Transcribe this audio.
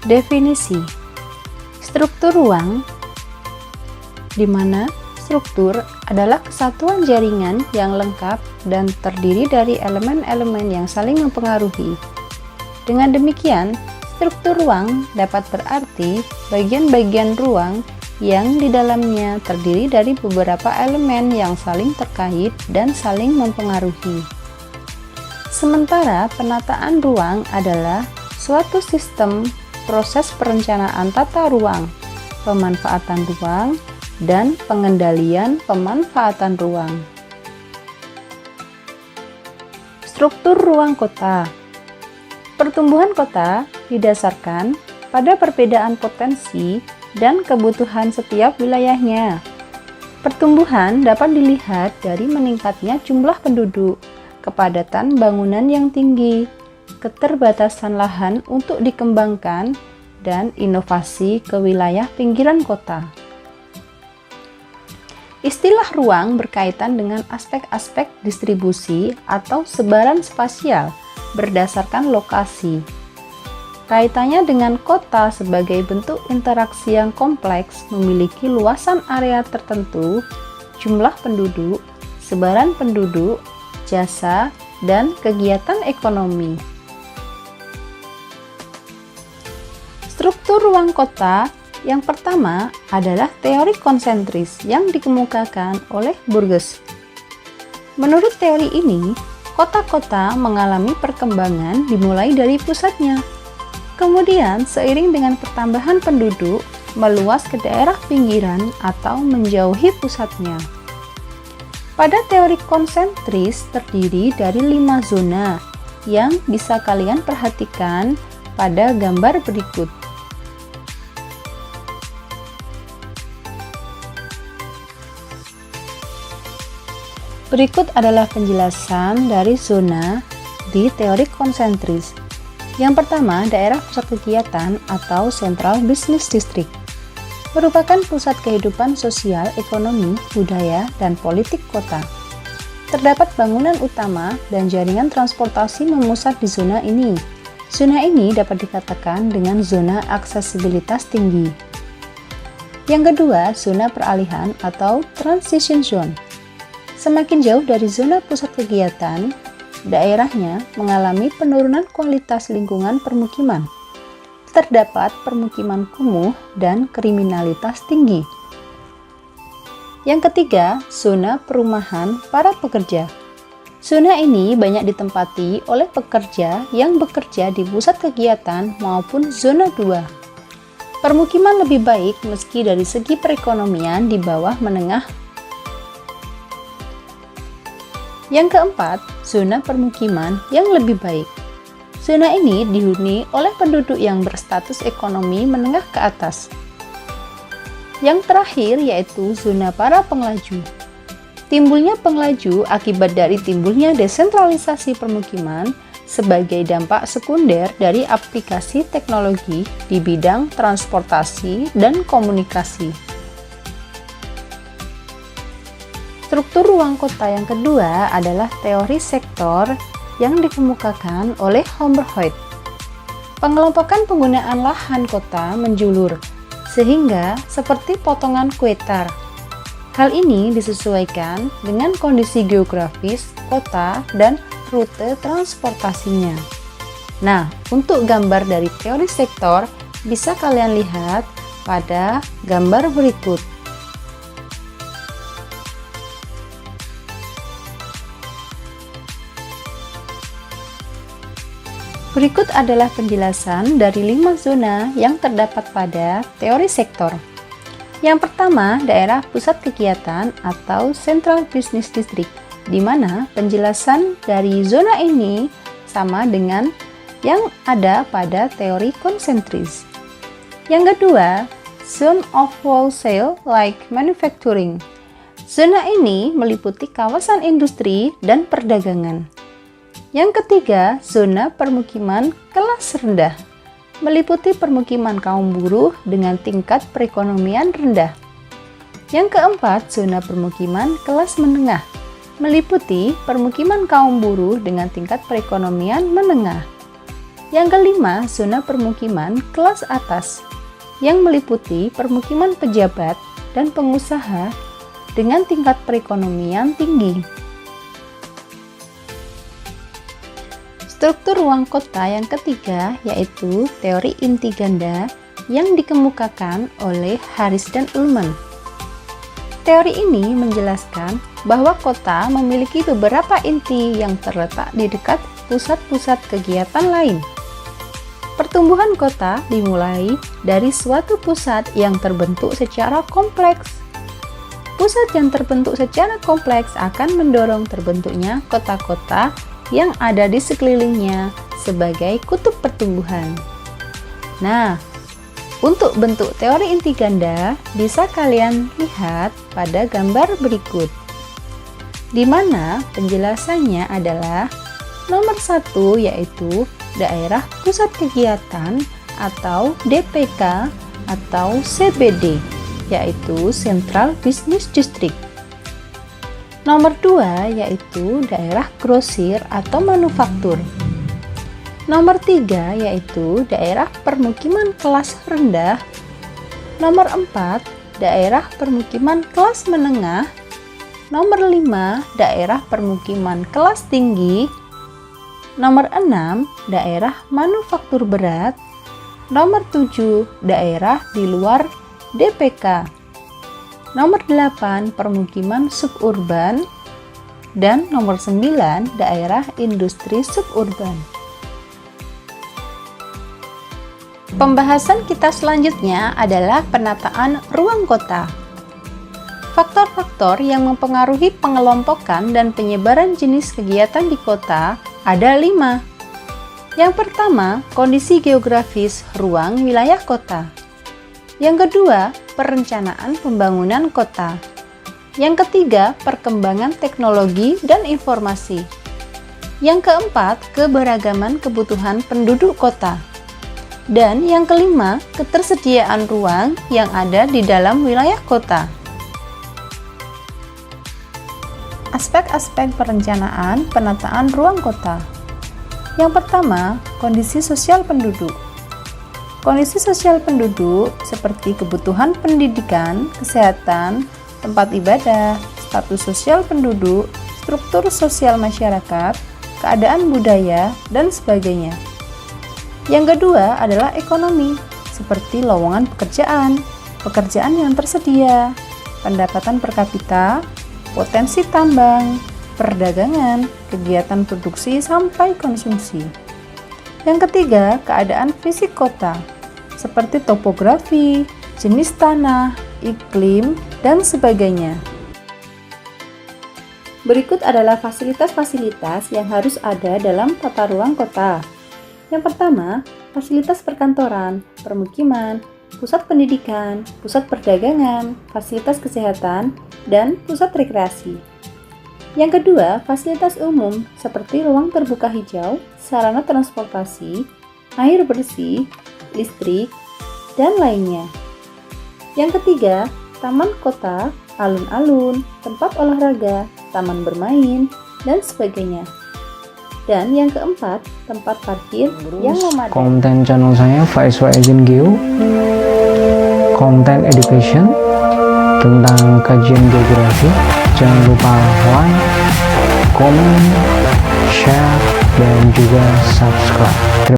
Definisi struktur ruang, di mana struktur adalah kesatuan jaringan yang lengkap dan terdiri dari elemen-elemen yang saling mempengaruhi. Dengan demikian, struktur ruang dapat berarti bagian-bagian ruang yang di dalamnya terdiri dari beberapa elemen yang saling terkait dan saling mempengaruhi. Sementara penataan ruang adalah suatu sistem proses perencanaan tata ruang, pemanfaatan ruang, dan pengendalian pemanfaatan ruang. Struktur ruang kota. Pertumbuhan kota didasarkan pada perbedaan potensi dan kebutuhan setiap wilayahnya. Pertumbuhan dapat dilihat dari meningkatnya jumlah penduduk, kepadatan bangunan yang tinggi, keterbatasan lahan untuk dikembangkan, dan inovasi ke wilayah pinggiran kota. Istilah ruang berkaitan dengan aspek-aspek distribusi atau sebaran spasial berdasarkan lokasi. Kaitannya dengan kota sebagai bentuk interaksi yang kompleks memiliki luasan area tertentu, jumlah penduduk, sebaran penduduk, jasa, dan kegiatan ekonomi. Struktur ruang kota yang pertama adalah teori konsentris yang dikemukakan oleh Burgess. Menurut teori ini, kota-kota mengalami perkembangan dimulai dari pusatnya. Kemudian, seiring dengan pertambahan penduduk, meluas ke daerah pinggiran atau menjauhi pusatnya. Pada teori konsentris terdiri dari 5 zona yang bisa kalian perhatikan pada gambar berikut. Berikut adalah penjelasan dari zona di teori konsentris. Yang pertama, daerah pusat kegiatan atau Central Business District merupakan pusat kehidupan sosial, ekonomi, budaya, dan politik kota. Terdapat bangunan utama dan jaringan transportasi memusat di zona ini. Zona ini dapat dikatakan dengan zona aksesibilitas tinggi. Yang kedua, zona peralihan atau Transition Zone. Semakin jauh dari zona pusat kegiatan, daerahnya mengalami penurunan kualitas lingkungan permukiman. Terdapat permukiman kumuh dan kriminalitas tinggi. Yang ketiga, zona perumahan para pekerja. Zona ini banyak ditempati oleh pekerja yang bekerja di pusat kegiatan maupun zona 2. Permukiman lebih baik meski dari segi perekonomian di bawah menengah. Yang keempat, zona permukiman yang lebih baik. Zona ini dihuni oleh penduduk yang berstatus ekonomi menengah ke atas. Yang terakhir yaitu zona para penglaju. Timbulnya penglaju akibat dari timbulnya desentralisasi permukiman sebagai dampak sekunder dari aplikasi teknologi di bidang transportasi dan komunikasi. Struktur ruang kota yang kedua adalah teori sektor yang dikemukakan oleh Humberhoid. Pengelompokan penggunaan lahan kota menjulur, sehingga seperti potongan kue tar. Hal ini disesuaikan dengan kondisi geografis kota dan rute transportasinya. Nah, untuk gambar dari teori sektor bisa kalian lihat pada gambar berikut. Berikut adalah penjelasan dari 5 zona yang terdapat pada teori sektor. Yang pertama, daerah pusat kegiatan atau Central Business District, di mana penjelasan dari zona ini sama dengan yang ada pada teori konsentris. Yang kedua, Zone of Wholesale like Manufacturing. Zona ini meliputi kawasan industri dan perdagangan. Yang ketiga, zona permukiman kelas rendah, meliputi permukiman kaum buruh dengan tingkat perekonomian rendah. Yang keempat, zona permukiman kelas menengah, meliputi permukiman kaum buruh dengan tingkat perekonomian menengah. Yang kelima, zona permukiman kelas atas yang meliputi permukiman pejabat dan pengusaha dengan tingkat perekonomian tinggi. Struktur ruang kota yang ketiga yaitu teori inti ganda yang dikemukakan oleh Harris dan Ullman. Teori ini menjelaskan bahwa kota memiliki beberapa inti yang terletak di dekat pusat-pusat kegiatan lain. Pertumbuhan kota dimulai dari suatu pusat yang terbentuk secara kompleks. Pusat yang terbentuk secara kompleks akan mendorong terbentuknya kota-kota yang ada di sekelilingnya sebagai kutub pertumbuhan. Nah, untuk bentuk teori inti ganda bisa kalian lihat pada gambar berikut, di mana penjelasannya adalah nomor 1 yaitu daerah pusat kegiatan atau DPK atau CBD, yaitu Central Business District. Nomor 2 yaitu daerah grosir atau manufaktur. Nomor 3 yaitu daerah permukiman kelas rendah. Nomor 4 daerah permukiman kelas menengah. Nomor 5 daerah permukiman kelas tinggi. Nomor 6 daerah manufaktur berat. Nomor 7 daerah di luar DPK. Nomor 8 permukiman suburban, dan nomor 9 daerah industri suburban. Pembahasan kita selanjutnya adalah penataan ruang kota. Faktor-faktor yang mempengaruhi pengelompokan dan penyebaran jenis kegiatan di kota ada 5. Yang pertama, kondisi geografis ruang wilayah kota. Yang kedua, perencanaan pembangunan kota. Yang ketiga, perkembangan teknologi dan informasi. Yang keempat, keberagaman kebutuhan penduduk kota. Dan yang kelima, ketersediaan ruang yang ada di dalam wilayah kota. Aspek-aspek perencanaan penataan ruang kota. Yang pertama, kondisi sosial penduduk. Kondisi sosial penduduk seperti kebutuhan pendidikan, kesehatan, tempat ibadah, status sosial penduduk, struktur sosial masyarakat, keadaan budaya, dan sebagainya. Yang kedua adalah ekonomi, seperti lowongan pekerjaan, pekerjaan yang tersedia, pendapatan per kapita, potensi tambang, perdagangan, kegiatan produksi sampai konsumsi. Yang ketiga, keadaan fisik kota, seperti topografi, jenis tanah, iklim, dan sebagainya. Berikut adalah fasilitas-fasilitas yang harus ada dalam tata ruang kota. Yang pertama, fasilitas perkantoran, permukiman, pusat pendidikan, pusat perdagangan, fasilitas kesehatan, dan pusat rekreasi. Yang kedua, fasilitas umum seperti ruang terbuka hijau, sarana transportasi, air bersih, listrik, dan lainnya. Yang ketiga, taman kota, alun-alun, tempat olahraga, taman bermain, dan sebagainya. Dan yang keempat, tempat parkir yang memadai. Konten channel saya Faiz Agent Geo, konten education tentang kajian geografi. Jangan lupa like, comment, share, dan juga subscribe.